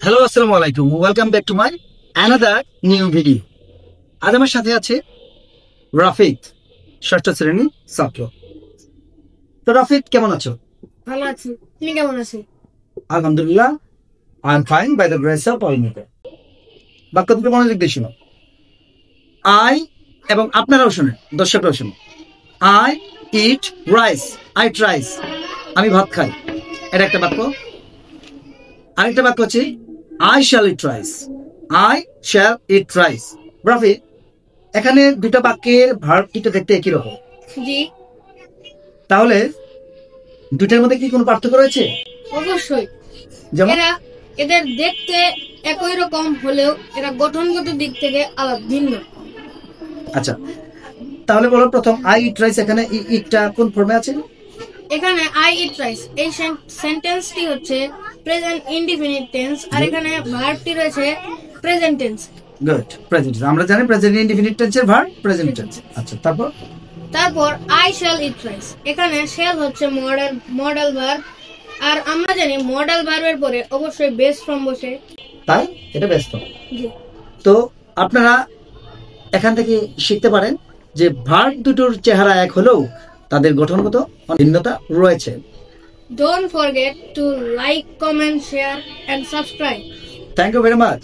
Hello, আসসালামু আলাইকুম। Welcome back to my another new video. আজ আমার সাথে আছে রাফিক, ষষ্ঠ শ্রেণী ছাত্র। তো রাফিক, কেমন আছো? ভালো আছি। তুমি কেমন আছো? আলহামদুলিল্লাহ, I am fine by the grace of almighty. বাক্য দুটো মনোযোগ দিয়ে শোনো। আই, এবং আপনারাও শুনেন, দর্শকরাও শুনুন। I eat rice, I eat rice, আমি ভাত খাই। এটা একটা বাক্য। আরেকটা বাক্য হচ্ছে I shall eat rice, I shall eat rice. Rafi, এখানে দুটা বাক্যের ভার্বটা দেখতে একই রকম, জি, তাহলে দুটার মধ্যে কি কোনো পার্থক্য রয়েছে? অবশ্যই। যেমন এদের দেখতে একই রকম হলেও এরা গঠনগত দিক থেকে আলাদা, ভিন্ন। আচ্ছা, তাহলে বলো প্রথম আই ইট রাইস, এখানে ইটটা কোন ফর্মে আছে? এখানে আই ইট রাইস এই সেন্টেন্সটি হচ্ছে প্রেজেন্ট ইনডিফিনিট টেন্স, আর এখানে ভার্বটি রয়েছে প্রেজেন্ট টেন্স। Good, present. আমরা জানি প্রেজেন্ট ইনডিফিনিট টেন্সের ভার্ব প্রেজেন্ট টেন্স। আচ্ছা, তারপর আই শ্যাল ইট রাইস, এখানে শ্যাল হচ্ছে মডেল ভার্ব, আর আমরা জানি মডেল ভার্বের পরে অবশ্যই বেস ফর্ম বসে, তাই এটা ব্যস্ত। জি। তো আপনারা এখান থেকে শিখতে পারেন যে ভার্ব দুটোর চেহারা এক হলেও তাদের গঠনগত ভিন্নতা রয়েছে। Don't forget to like, comment, share and subscribe. Thank you very much.